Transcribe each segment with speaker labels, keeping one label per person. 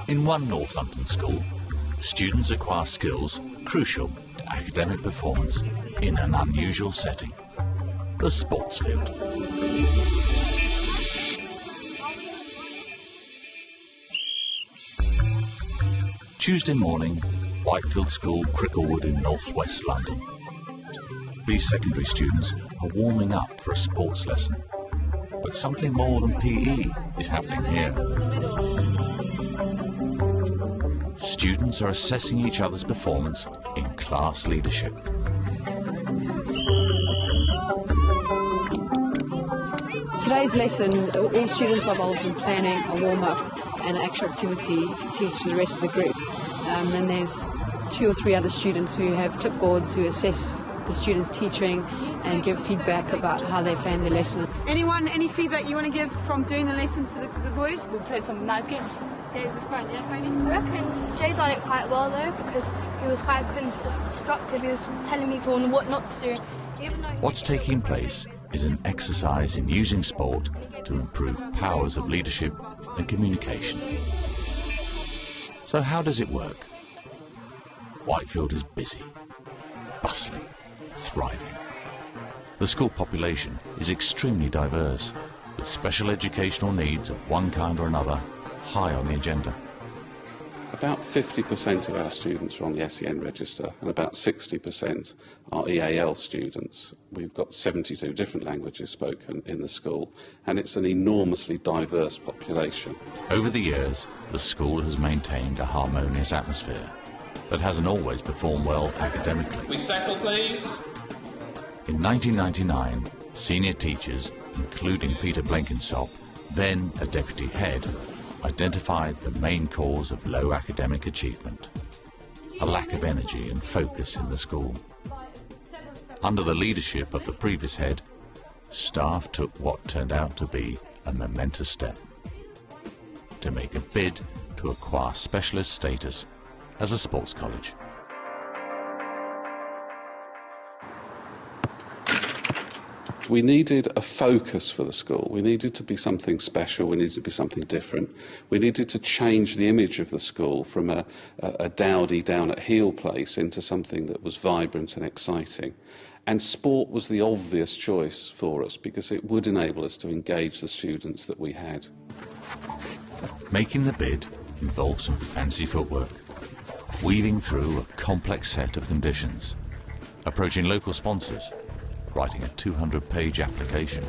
Speaker 1: In one North London school, students acquire skills crucial to academic performance in an unusual setting, the sports field. Tuesday morning, Whitefield School, Cricklewood in northwest London. These secondary students are warming up for a sports lesson. But something more than PE is happening here. Students are assessing each other's performance in class leadership.
Speaker 2: Today's lesson, all students are involved in planning a warm-up and an actual activity to teach the rest of the group. And there's 2 or 3 other students who have clipboards who assess the students' teaching and give feedback about how they plan their lesson.
Speaker 3: Anyone, any feedback you want to give from doing the lesson to the boys?
Speaker 4: We played some nice games.
Speaker 3: Games are fun, yeah, Tony?
Speaker 5: I reckon Jay done it quite well though, because he was quite constructive. He was telling me what not to do.
Speaker 1: What's taking place is an exercise in using sport to improve powers of leadership and communication. So how does it work? Whitefield is busy, bustling, thriving. The school population is extremely diverse, with special educational needs of one kind or another high on the agenda.
Speaker 6: About 50% of our students are on the SEN register and about 60% are EAL students. We've got 72 different languages spoken in the school and it's an enormously diverse population.
Speaker 1: Over the years, the school has maintained a harmonious atmosphere, but hasn't always performed well academically.
Speaker 7: We settle, please.
Speaker 1: In 1999, senior teachers, including Peter Blenkinsop, then a deputy head, identified the main cause of low academic achievement: a lack of energy and focus in the school. Under the leadership of the previous head, staff took what turned out to be a momentous step: to make a bid to acquire specialist status as a sports college.
Speaker 6: We needed a focus for the school. We needed to be something special. We needed to be something different. We needed to change the image of the school from a dowdy, down-at-heel place into something that was vibrant and exciting. And sport was the obvious choice for us because it would enable us to engage the students that we had.
Speaker 1: Making the bid involved some fancy footwork, weaving through a complex set of conditions, approaching local sponsors, writing a 200-page application.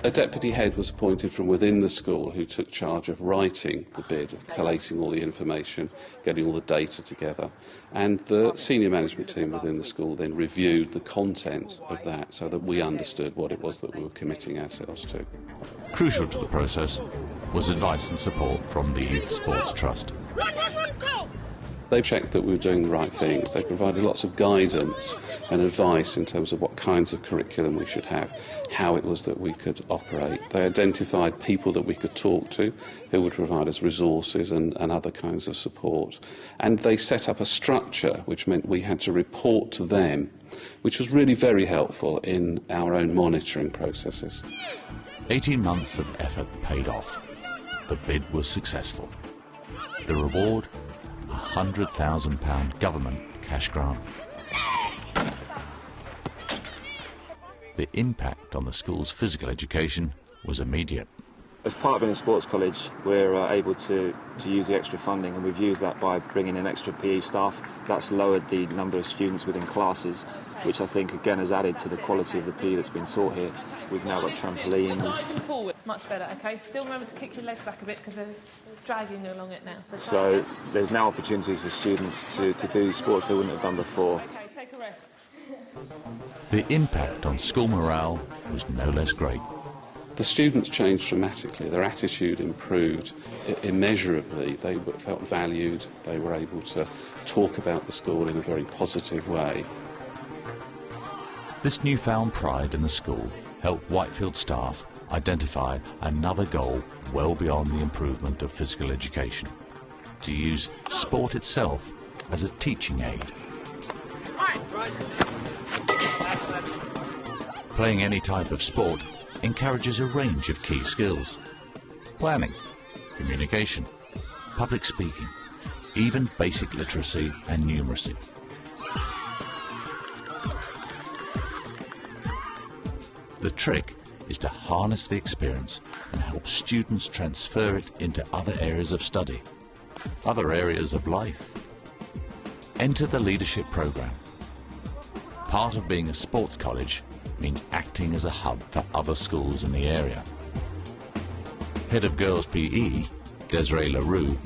Speaker 6: A deputy head was appointed from within the school who took charge of writing the bid, of collating all the information, getting all the data together. And the senior management team within the school then reviewed the content of that so that we understood what it was that we were committing ourselves to.
Speaker 1: Crucial to the process was advice and support from the Youth Sports Trust.
Speaker 6: They checked that we were doing the right things. They provided lots of guidance and advice in terms of what kinds of curriculum we should have, how it was that we could operate. They identified people that we could talk to who would provide us resources and other kinds of support. And they set up a structure which meant we had to report to them, which was really very helpful in our own monitoring processes.
Speaker 1: 18 months of effort paid off. The bid was successful. The reward? a £100,000 government cash grant. The impact on the school's physical education was immediate.
Speaker 8: As part of being a sports college, we're able to use the extra funding, and we've used that by bringing in extra PE staff. That's lowered the number of students within classes, which I think again has added to the quality of the PE that's been taught here. We've now got trampolines.
Speaker 4: Forward, much better, okay? Still remember to kick your legs back a bit because they're dragging you along it now.
Speaker 8: So there's now opportunities for students to do sports they wouldn't have done before.
Speaker 4: Okay, take a rest.
Speaker 6: The impact on school morale was no less great. The students changed dramatically. Their attitude improved immeasurably. They felt valued. They were able to talk about the school in a very positive way. This newfound pride in the school helped Whitefield staff identify another goal well beyond the improvement of physical education: to use sport itself as a teaching aid. Playing any type of sport encourages a range of key skills: planning, communication,
Speaker 1: public speaking, even basic literacy and numeracy. The trick is to harness the experience and help students transfer it into other areas of study, other areas of life. Enter the leadership program. Part of being a sports college means acting as a hub for other schools in the area. Head of Girls PE, Desiree LaRue,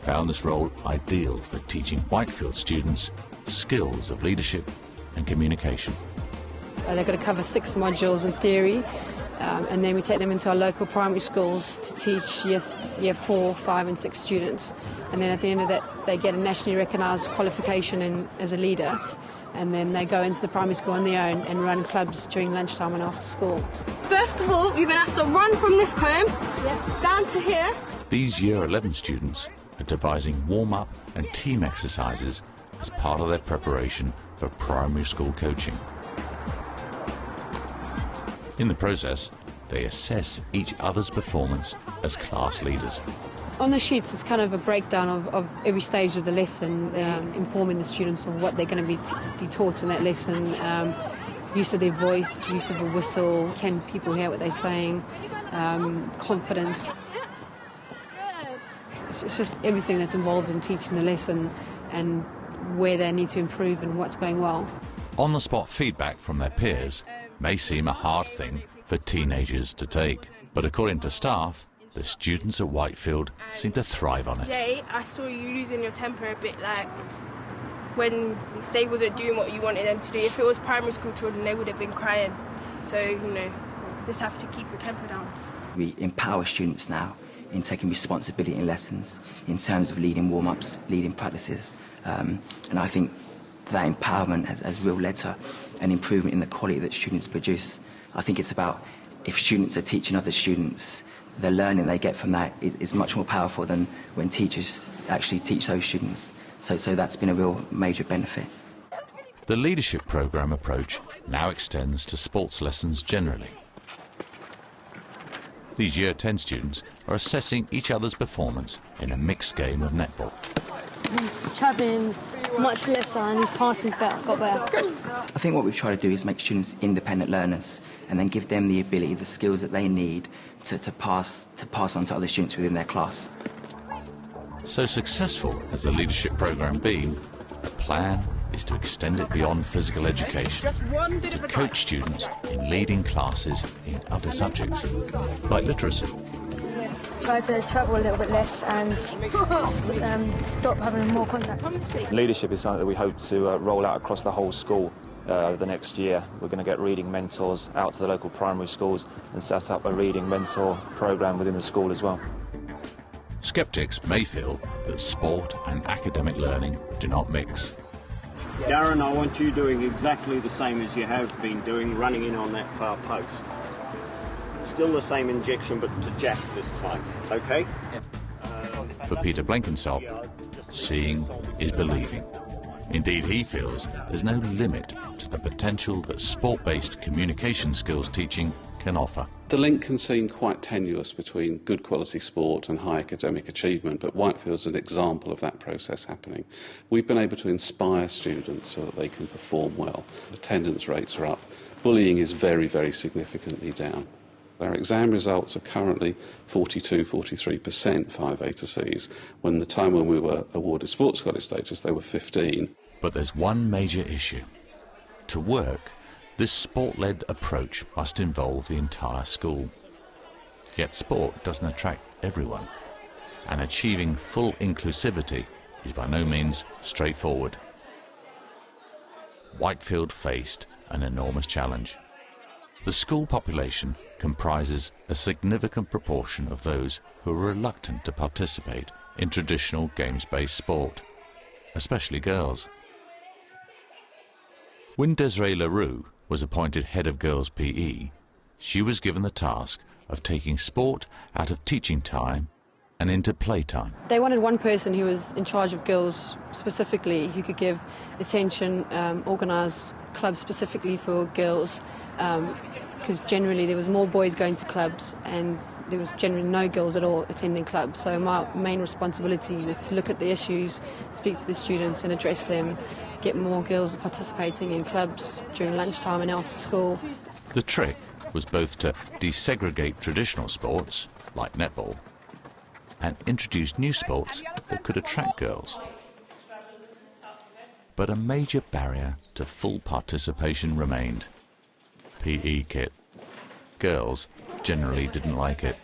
Speaker 1: found this role ideal for teaching Whitefield students skills of leadership and communication.
Speaker 2: They've got to cover 6 modules in theory, and then we take them into our local primary schools to teach year 4, 5 and 6 students. And then at the end of that, they get a nationally recognised qualification as a leader. And then they go into the primary school on their own and run clubs during lunchtime and after school.
Speaker 5: First of all, you're going to have to run from this comb down to here.
Speaker 1: These Year 11 students are devising warm-up and team exercises as part of their preparation for primary school coaching. In the process, they assess each other's performance as class leaders.
Speaker 2: On the sheets, it's kind of a breakdown of every stage of the lesson, informing the students of what they're going to be taught in that lesson, use of their voice, use of a whistle, can people hear what they're saying, confidence. It's just everything that's involved in teaching the lesson and where they need to improve and what's going well.
Speaker 1: On-the-spot feedback from their peers may seem a hard thing for teenagers to take, but according to staff, the students at Whitefield seem to thrive on it.
Speaker 7: Today, I saw you losing your temper a bit, like when they wasn't doing what you wanted them to do. If it was primary school children, they would have been crying. So, just have to keep your temper down.
Speaker 9: We empower students now in taking responsibility in lessons, in terms of leading warm-ups, leading practices. And I think that empowerment has really led to an improvement in the quality that students produce. I think it's about if students are teaching other students, the learning they get from that is much more powerful than when teachers actually teach those students. So that's been a real major benefit.
Speaker 1: The leadership program approach now extends to sports lessons generally. These Year 10 students are assessing each other's performance in a mixed game of netball.
Speaker 5: He's travelling much less and his passing's got better.
Speaker 9: I think what we've tried to do is make students independent learners and then give them the ability, the skills that they need to pass on to other students within their class.
Speaker 1: So successful has the leadership program been, the plan is to extend it beyond physical education, to coach students in leading classes in other subjects, like literacy.
Speaker 5: Try to travel a little bit less and stop having more contact.
Speaker 8: Leadership is something that we hope to roll out across the whole school over the next year. We're going to get reading mentors out to the local primary schools and set up a reading mentor program within the school as well.
Speaker 1: Skeptics may feel that sport and academic learning do not mix.
Speaker 10: Darren, I want you doing exactly the same as you have been doing, running in on that far post. Still the same injection, but to Jack this time, okay?
Speaker 1: For Peter Blenkinsop, seeing is believing. Indeed, he feels there's no limit to the potential that sport-based communication skills teaching can offer.
Speaker 6: The link can seem quite tenuous between good quality sport and high academic achievement, but Whitefield's an example of that process happening. We've been able to inspire students so that they can perform well. Attendance rates are up. Bullying is very, very significantly down. Our exam results are currently 42-43% 5A to Cs, when the time when we were awarded sports college status, they were 15.
Speaker 1: But there's one major issue. To work, this sport-led approach must involve the entire school. Yet sport doesn't attract everyone, and achieving full inclusivity is by no means straightforward. Whitefield faced an enormous challenge. The school population comprises a significant proportion of those who are reluctant to participate in traditional games-based sport, especially girls. When Desiree LaRue was appointed head of Girls PE, she was given the task of taking sport out of teaching time and into playtime.
Speaker 2: They wanted one person who was in charge of girls specifically, who could give attention, organise clubs specifically for girls, because generally there was more boys going to clubs and there was generally no girls at all attending clubs. So my main responsibility was to look at the issues, speak to the students and address them, get more girls participating in clubs during lunchtime and after school.
Speaker 1: The trick was both to desegregate traditional sports, like netball, and introduce new sports that could attract girls. But a major barrier to full participation remained: PE kit. Girls generally didn't like it.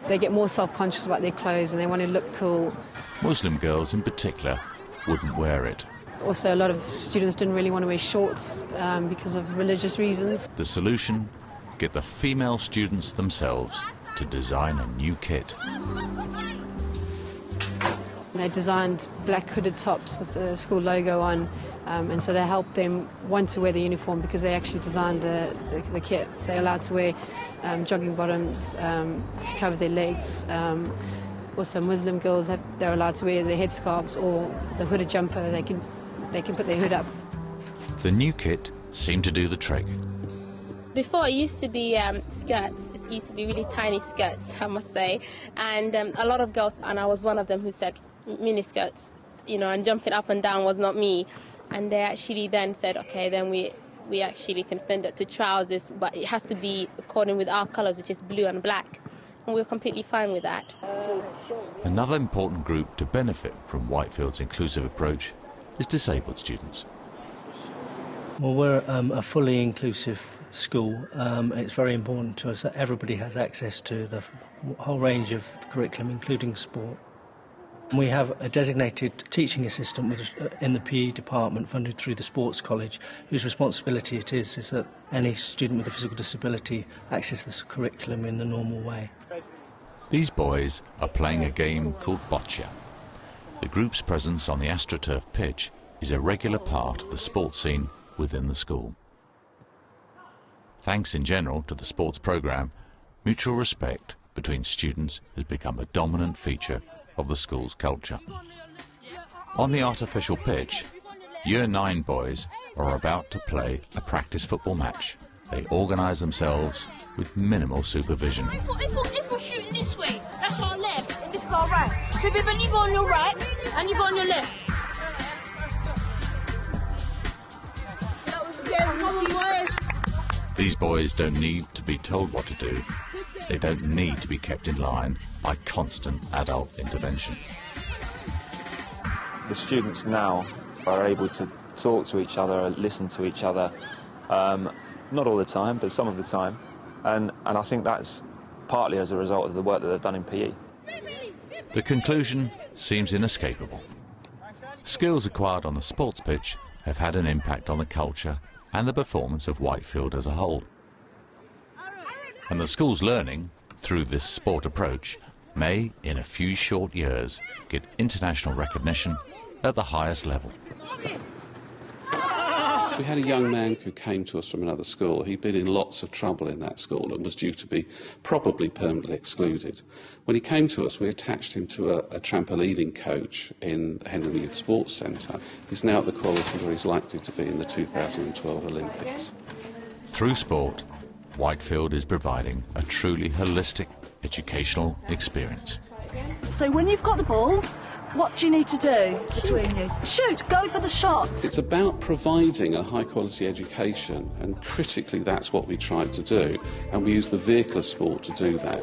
Speaker 2: They get more self-conscious about their clothes and they want to look cool.
Speaker 1: Muslim girls in particular wouldn't wear it.
Speaker 2: Also, a lot of students didn't really want to wear shorts because of religious reasons.
Speaker 1: The solution: get the female students themselves to design a new kit.
Speaker 2: They designed black hooded tops with the school logo on, and so they helped them want to wear the uniform because they actually designed the kit. They're allowed to wear jogging bottoms to cover their legs. Also, Muslim girls, they're allowed to wear their headscarves or the hooded jumper. They can put their hood up.
Speaker 1: The new kit seemed to do the trick.
Speaker 11: Before, it used to be skirts. It used to be really tiny skirts, I must say. And a lot of girls, and I was one of them, who said mini skirts, and jumping up and down was not me. And they actually then said, okay, then we actually can extend it to trousers, but it has to be according with our colours, which is blue and black. And we're completely fine with that.
Speaker 1: Another important group to benefit from Whitefield's inclusive approach is disabled students.
Speaker 12: Well, we're a fully inclusive school. It's very important to us that everybody has access to the whole range of curriculum, including sport. We have a designated teaching assistant in the PE department funded through the Sports College, whose responsibility it is that any student with a physical disability access this curriculum in the normal way.
Speaker 1: These boys are playing a game called boccia. The group's presence on the AstroTurf pitch is a regular part of the sports scene within the school. Thanks in general to the sports programme, mutual respect between students has become a dominant feature of the school's culture. On the artificial pitch, Year 9 boys are about to play a practice football match. They organise themselves with minimal supervision.
Speaker 5: If we're shooting this way, that's our left, and this is our right. So then you go on your right, and you go on your left.
Speaker 1: These boys don't need to be told what to do. They don't need to be kept in line by constant adult intervention.
Speaker 8: The students now are able to talk to each other, listen to each other, not all the time, but some of the time, and I think that's partly as a result of the work that they've done in PE.
Speaker 1: The conclusion seems inescapable. Skills acquired on the sports pitch have had an impact on the culture and the performance of Whitefield as a whole. And the school's learning, through this sport approach, may, in a few short years, get international recognition at the highest level.
Speaker 6: We had a young man who came to us from another school. He'd been in lots of trouble in that school and was due to be probably permanently excluded. When he came to us, we attached him to a trampolining coach in the Hendon Youth Sports Centre. He's now at the quality where he's likely to be in the 2012 Olympics.
Speaker 1: Through sport, Whitefield is providing a truly holistic educational experience.
Speaker 13: So when you've got the ball, what do you need to do between you? Shoot, go for the shot.
Speaker 6: It's about providing a high-quality education, and critically that's what we tried to do, and we used the vehicle of sport to do that.